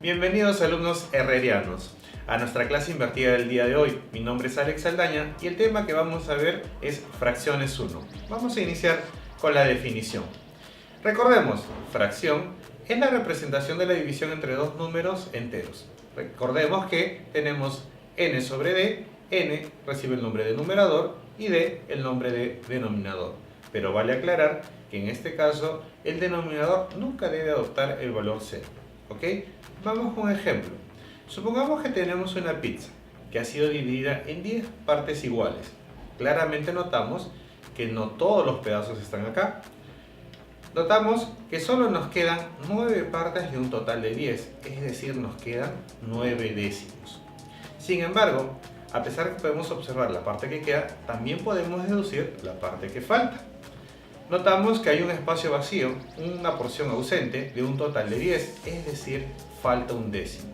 Bienvenidos alumnos herrerianos a nuestra clase invertida del día de hoy. Mi nombre es Alex Saldaña y el tema que vamos a ver es fracciones 1. Vamos a iniciar con la definición. Recordemos, fracción es la representación de la división entre dos números enteros. Recordemos que tenemos n sobre d, n recibe el nombre de numerador y d el nombre de denominador. Pero vale aclarar que en este caso el denominador nunca debe adoptar el valor 0. ¿Ok? Vamos con un ejemplo. Supongamos que tenemos una pizza que ha sido dividida en 10 partes iguales. Claramente notamos que no todos los pedazos están acá. Notamos que solo nos quedan 9 partes de un total de 10, es decir, nos quedan 9 décimos. Sin embargo, a pesar que podemos observar la parte que queda, también podemos deducir la parte que falta. Notamos que hay un espacio vacío, una porción ausente de un total de 10, es decir, falta un décimo.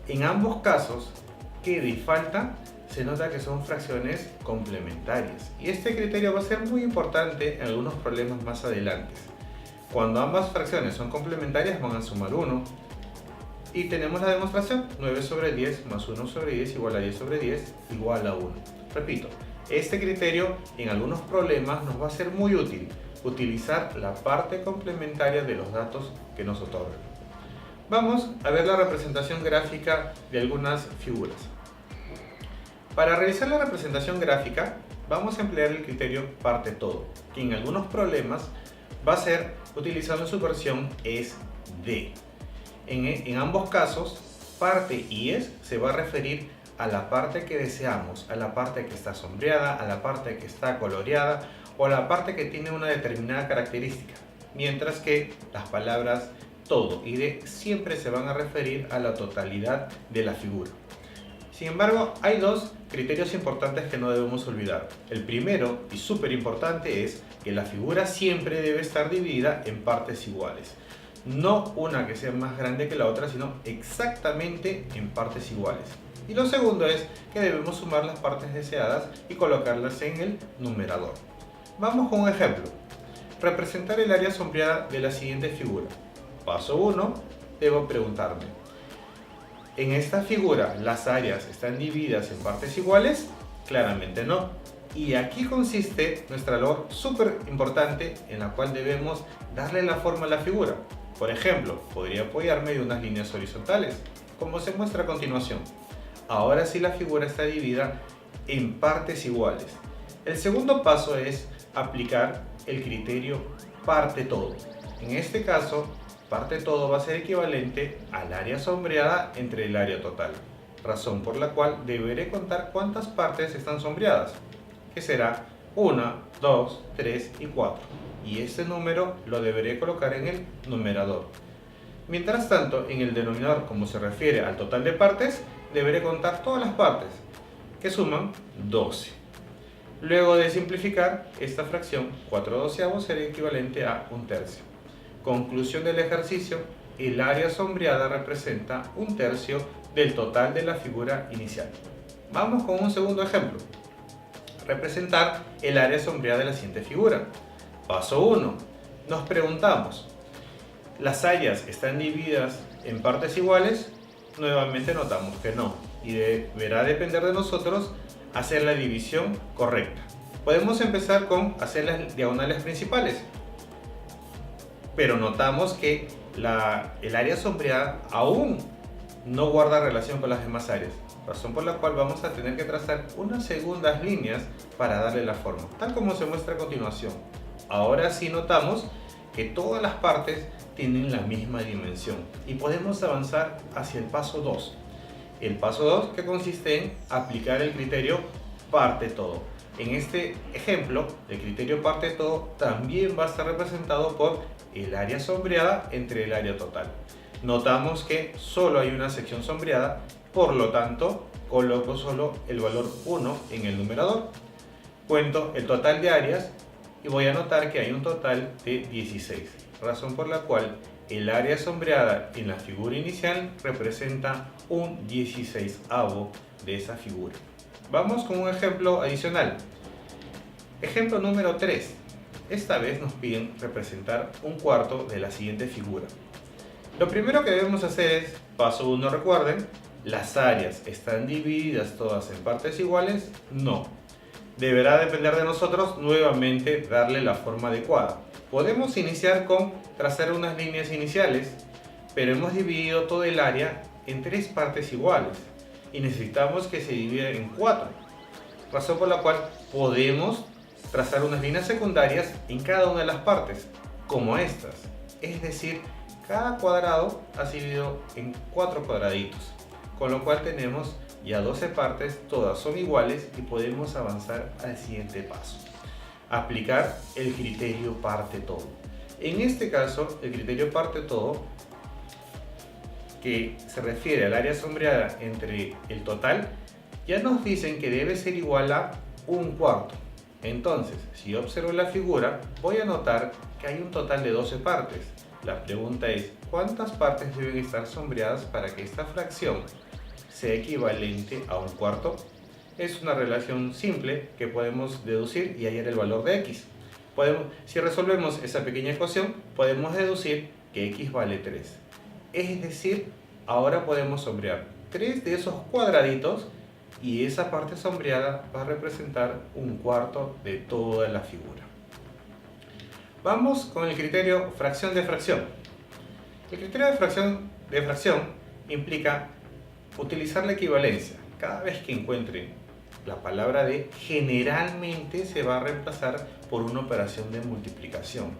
En ambos casos, queda y falta, se nota que son fracciones complementarias. Y este criterio va a ser muy importante en algunos problemas más adelante. Cuando ambas fracciones son complementarias van a sumar 1. Y tenemos la demostración, 9 sobre 10 más 1 sobre 10 igual a 10 sobre 10 igual a 1. Repito, este criterio en algunos problemas nos va a ser muy útil, utilizar la parte complementaria de los datos que nos otorgan. Vamos a ver la representación gráfica de algunas figuras. Para realizar la representación gráfica, vamos a emplear el criterio parte todo, que en algunos problemas va a ser utilizado en su versión es D. En ambos casos, parte y es se va a referir a la parte que deseamos, a la parte que está sombreada, a la parte que está coloreada o a la parte que tiene una determinada característica, mientras que las palabras todo y de siempre se van a referir a la totalidad de la figura. Sin embargo, hay dos criterios importantes que no debemos olvidar. El primero y súper importante es que la figura siempre debe estar dividida en partes iguales. No una que sea más grande que la otra, sino exactamente en partes iguales. Y lo segundo es que debemos sumar las partes deseadas y colocarlas en el numerador. Vamos con un ejemplo. Representar el área sombreada de la siguiente figura. Paso 1. Debo preguntarme, ¿en esta figura las áreas están divididas en partes iguales? Claramente no. Y aquí consiste nuestra labor súper importante en la cual debemos darle la forma a la figura. Por ejemplo, podría apoyarme de unas líneas horizontales, como se muestra a continuación. Ahora sí la figura está dividida en partes iguales. El segundo paso es aplicar el criterio parte todo. En este caso, parte todo va a ser equivalente al área sombreada entre el área total, razón por la cual deberé contar cuántas partes están sombreadas, que será 1, 2, 3 y 4, y este número lo deberé colocar en el numerador. Mientras tanto, en el denominador, como se refiere al total de partes, deberé contar todas las partes, que suman 12. Luego de simplificar, esta fracción 4/12 será equivalente a 1/3. Conclusión del ejercicio, el área sombreada representa 1/3 del total de la figura inicial. Vamos con un segundo ejemplo. Representar el área sombreada de la siguiente figura. Paso 1. Nos preguntamos, ¿las áreas están divididas en partes iguales? Nuevamente notamos que no, y deberá depender de nosotros hacer la división correcta. Podemos empezar con hacer las diagonales principales, pero notamos que el área sombreada aún no guarda relación con las demás áreas, razón por la cual vamos a tener que trazar unas segundas líneas para darle la forma, tal como se muestra a continuación. Ahora sí notamos que todas las partes tienen la misma dimensión y podemos avanzar hacia el paso 2. El paso 2 que consiste en aplicar el criterio parte todo. En este ejemplo, el criterio parte todo también va a estar representado por el área sombreada entre el área total. Notamos que solo hay una sección sombreada, por lo tanto coloco solo el valor 1 en el numerador. Cuento el total de áreas y voy a notar que hay un total de 16, razón por la cual el área sombreada en la figura inicial representa un 16avo de esa figura. Vamos con un ejemplo adicional. Ejemplo número 3. Esta vez nos piden representar 1/4 de la siguiente figura. Lo primero que debemos hacer es, paso 1, recuerden, ¿las áreas están divididas todas en partes iguales? No. Deberá depender de nosotros nuevamente darle la forma adecuada. Podemos iniciar con trazar unas líneas iniciales, pero hemos dividido todo el área en 3 partes iguales y necesitamos que se divida en 4, razón por la cual podemos trazar unas líneas secundarias en cada una de las partes, como estas. Es decir, cada cuadrado ha sido dividido en 4 cuadraditos, con lo cual tenemos ya 12 partes, todas son iguales y podemos avanzar al siguiente paso. Aplicar el criterio parte todo. En este caso, el criterio parte todo, que se refiere al área sombreada entre el total, ya nos dicen que debe ser igual a 1/4. Entonces, si yo observo la figura, voy a notar que hay un total de 12 partes. La pregunta es, ¿cuántas partes deben estar sombreadas para que esta fracción sea equivalente a 1/4? Es una relación simple que podemos deducir y hallar el valor de x. Si resolvemos esa pequeña ecuación, podemos deducir que x vale 3. Es decir, ahora podemos sombrear 3 de esos cuadraditos y esa parte sombreada va a representar 1/4 de toda la figura. Vamos con el criterio fracción de fracción. El criterio de fracción implica utilizar la equivalencia. Cada vez que encuentre la palabra de, generalmente se va a reemplazar por una operación de multiplicación.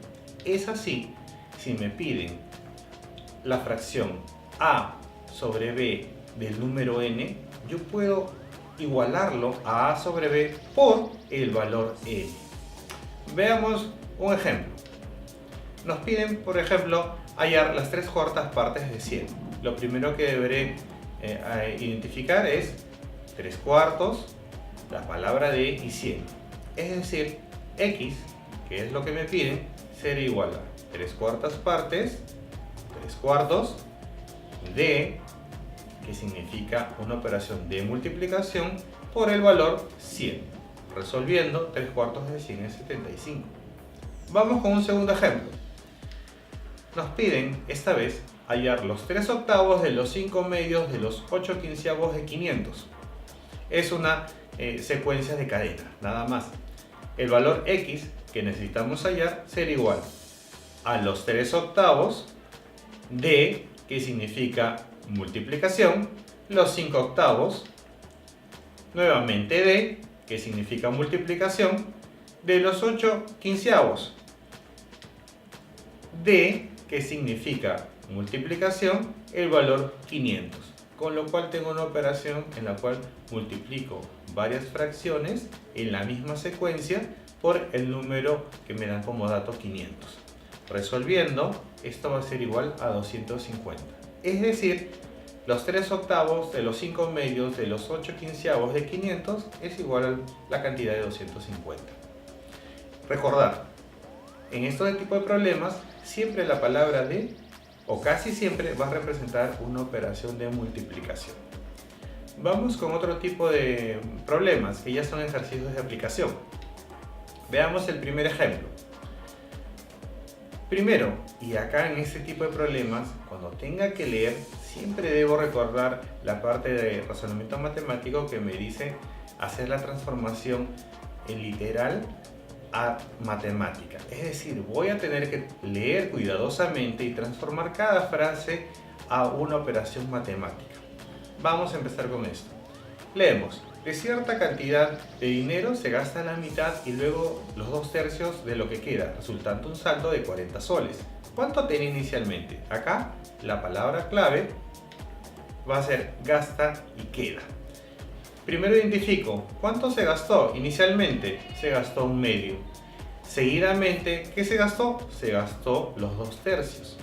Es así, si me piden la fracción a sobre b del número n, yo puedo igualarlo a sobre b por el valor n. Veamos un ejemplo. Nos piden, por ejemplo, hallar las 3/4 partes de 100. Lo primero que deberé identificar es 3/4, la palabra de y 100. Es decir, x, que es lo que me piden, será igual a 3/4 partes, 3/4 de, que significa una operación de multiplicación, por el valor 100. Resolviendo, 3/4 de 100 es 75. Vamos con un segundo ejemplo. Nos piden, esta vez, hallar los 3/8 de los 5 medios de los 8/15 de 500. Es una secuencia de cadena, nada más. El valor x que necesitamos hallar será igual a los 3/8 de, que significa multiplicación, los 5/8, nuevamente de, que significa multiplicación, de los 8/15, de, que significa multiplicación, el valor 500. Con lo cual tengo una operación en la cual multiplico varias fracciones en la misma secuencia por el número que me dan como dato 500. Resolviendo, esto va a ser igual a 250. Es decir, los 3/8 de los 5 medios de los 8/15 de 500 es igual a la cantidad de 250. Recordar, en este tipo de problemas, siempre la palabra de, o casi siempre, va a representar una operación de multiplicación. Vamos con otro tipo de problemas, que ya son ejercicios de aplicación. Veamos el primer ejemplo. Primero, y acá en este tipo de problemas, cuando tenga que leer, siempre debo recordar la parte de razonamiento matemático que me dice hacer la transformación en literal a matemática. Es decir, voy a tener que leer cuidadosamente y transformar cada frase a una operación matemática. Vamos a empezar con esto. Leemos. De cierta cantidad de dinero se gasta la mitad y luego los 2/3 de lo que queda, resultando un saldo de 40 soles. ¿Cuánto tenía inicialmente? Acá la palabra clave va a ser gasta y queda. Primero identifico cuánto se gastó. Inicialmente se gastó 1/2. Seguidamente, ¿qué se gastó? Se gastó los 2/3.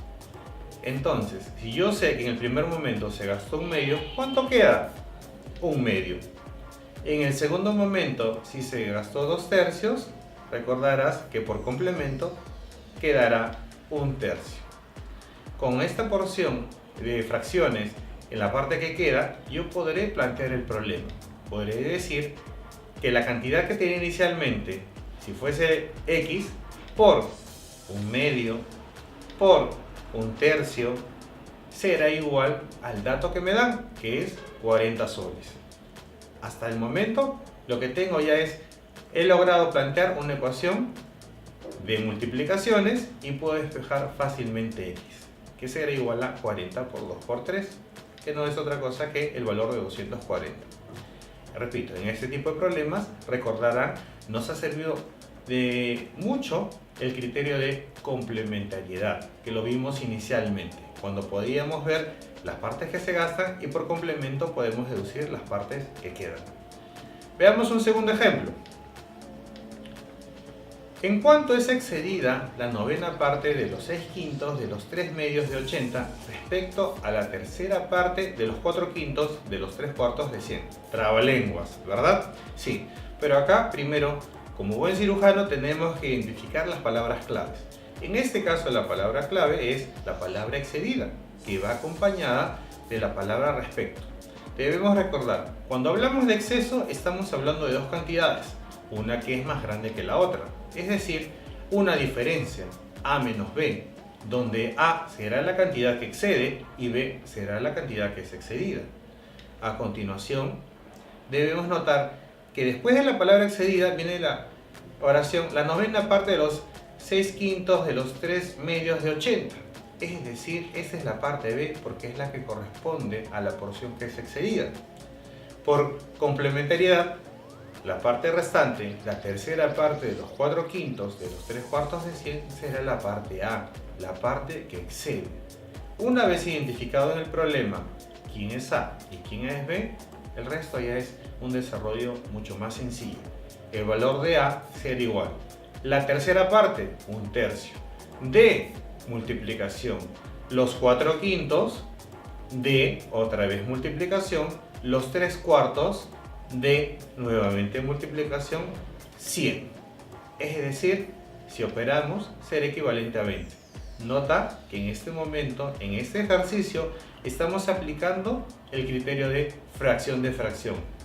Entonces, si yo sé que en el primer momento se gastó 1/2, ¿cuánto queda? 1/2. En el segundo momento, si se gastó 2/3, recordarás que por complemento quedará 1/3. Con esta porción de fracciones en la parte que queda, yo podré plantear el problema. Podré decir que la cantidad que tenía inicialmente, si fuese x, por 1/2, por 1/3, será igual al dato que me dan, que es 40 soles. Hasta el momento lo que tengo ya es, he logrado plantear una ecuación de multiplicaciones y puedo despejar fácilmente x, que será igual a 40 por 2 por 3, que no es otra cosa que el valor de 240. Repito, en este tipo de problemas, recordarán, nos ha servido de mucho el criterio de complementariedad, que lo vimos inicialmente, cuando podíamos ver las partes que se gastan y por complemento podemos deducir las partes que quedan. Veamos un segundo ejemplo. ¿En cuánto es excedida la novena parte de los 6/5 de los 3/2 de 80 respecto a la tercera parte de los 4/5 de los 3/4 de 100? Trabalenguas, ¿verdad? Sí, pero acá primero, como buen cirujano, tenemos que identificar las palabras claves. En este caso la palabra clave es la palabra excedida, que va acompañada de la palabra respecto. Debemos recordar, cuando hablamos de exceso estamos hablando de dos cantidades, una que es más grande que la otra, es decir, una diferencia, A menos B, donde A será la cantidad que excede y B será la cantidad que es excedida. A continuación, debemos notar que después de la palabra excedida viene la oración, la novena parte de los 6/5 de los 3/2 de 80. Es decir, esa es la parte B porque es la que corresponde a la porción que es excedida. Por complementariedad, la parte restante, la tercera parte de los 4/5 de los 3/4 de 100 será la parte A, la parte que excede. Una vez identificado en el problema quién es A y quién es B, el resto ya es un desarrollo mucho más sencillo. El valor de A será igual. La tercera parte, 1/3. D, multiplicación. Los 4/5 de, otra vez multiplicación. Los 3/4 de, nuevamente multiplicación, 100. Es decir, si operamos, será equivalente a 20. Nota que en este momento, en este ejercicio, estamos aplicando el criterio de fracción,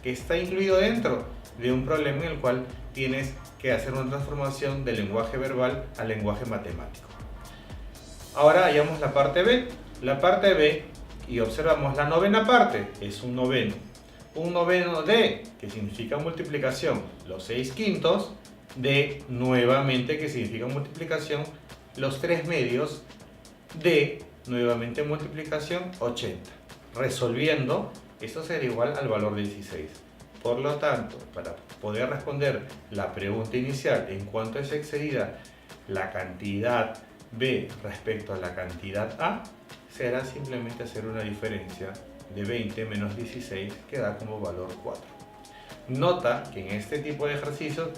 que está incluido dentro de un problema en el cual tienes que hacer una transformación del lenguaje verbal al lenguaje matemático. Ahora hallamos la parte B. La parte B, y observamos la novena parte, es un noveno. Un noveno de, que significa multiplicación, los 6/5 de, nuevamente, que significa multiplicación, los 3/2 de, nuevamente multiplicación, 80. Resolviendo, esto será igual al valor de 16. Por lo tanto, para poder responder la pregunta inicial en cuánto es excedida la cantidad B respecto a la cantidad A, será simplemente hacer una diferencia de 20 menos 16 que da como valor 4. Nota que en este tipo de ejercicios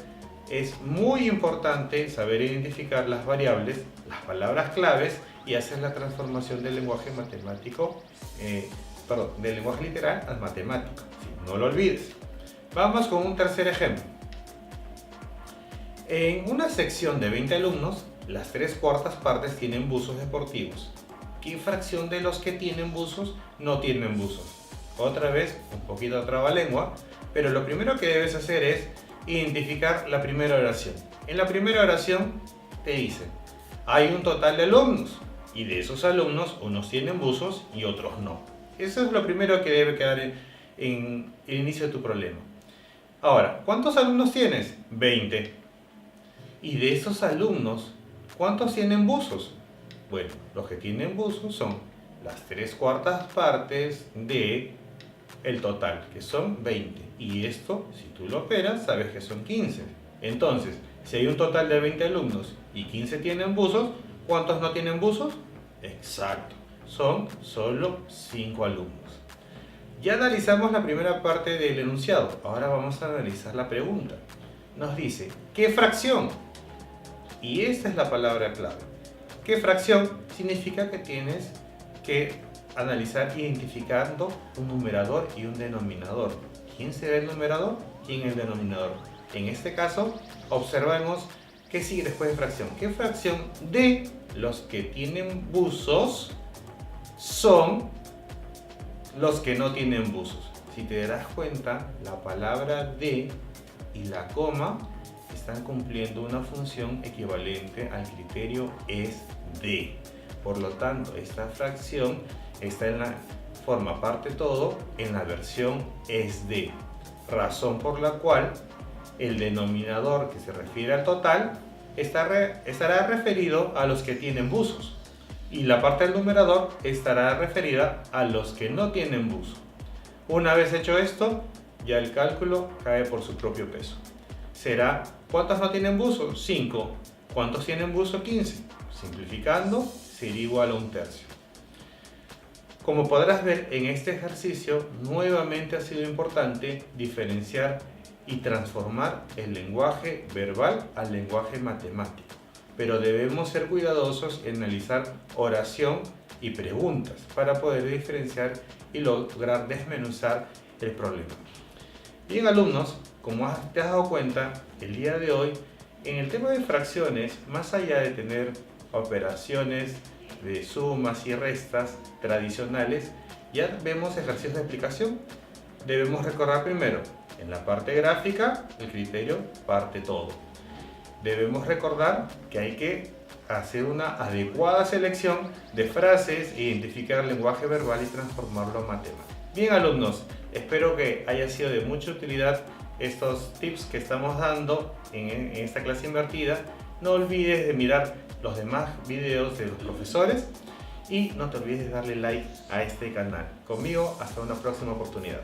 es muy importante saber identificar las variables, las palabras claves y hacer la transformación del lenguaje matemático, del lenguaje literal al matemático. ¿Sí? No lo olvides. Vamos con un tercer ejemplo. En una sección de 20 alumnos, las 3/4 partes tienen buzos deportivos. ¿Qué fracción de los que tienen buzos no tienen buzos? Otra vez, un poquito de trabalengua, pero lo primero que debes hacer es identificar la primera oración. En la primera oración te dice, hay un total de alumnos y de esos alumnos unos tienen buzos y otros no. Eso es lo primero que debe quedar en el inicio de tu problema. Ahora, ¿cuántos alumnos tienes? 20. Y de esos alumnos, ¿cuántos tienen buzos? Bueno, los que tienen buzos son las 3/4 partes de el total, que son 20. Y esto, si tú lo operas, sabes que son 15. Entonces, si hay un total de 20 alumnos y 15 tienen buzos, ¿cuántos no tienen buzos? Exacto, son solo 5 alumnos. Ya analizamos la primera parte del enunciado, ahora vamos a analizar la pregunta. Nos dice, ¿qué fracción? Y esta es la palabra clave. ¿Qué fracción? Significa que tienes que analizar identificando un numerador y un denominador. ¿Quién será el numerador? ¿Quién es el denominador? En este caso, observemos qué sigue después de fracción. ¿Qué fracción de los que tienen buzos son los que no tienen buzos? Si te das cuenta, la palabra de y la coma están cumpliendo una función equivalente al criterio es de. Por lo tanto, esta fracción forma parte todo en la versión SD, razón por la cual el denominador que se refiere al total estará referido a los que tienen buzos y la parte del numerador estará referida a los que no tienen buzo. Una vez hecho esto, ya el cálculo cae por su propio peso. Será, ¿cuántos no tienen buzo? 5. ¿Cuántos tienen buzo? 15. Simplificando, sería igual a 1/3. Como podrás ver en este ejercicio, nuevamente ha sido importante diferenciar y transformar el lenguaje verbal al lenguaje matemático. Pero debemos ser cuidadosos en analizar oración y preguntas para poder diferenciar y lograr desmenuzar el problema. Bien, alumnos, como te has dado cuenta, el día de hoy, en el tema de fracciones, más allá de tener operaciones de sumas y restas tradicionales, ya vemos ejercicios de aplicación. Debemos recordar primero, en la parte gráfica, el criterio parte todo. Debemos recordar que hay que hacer una adecuada selección de frases, identificar el lenguaje verbal y transformarlo a matemáticas. Bien, alumnos, espero que haya sido de mucha utilidad estos tips que estamos dando en esta clase invertida. No olvides de mirar los demás videos de los profesores y no te olvides de darle like a este canal. Conmigo, hasta una próxima oportunidad.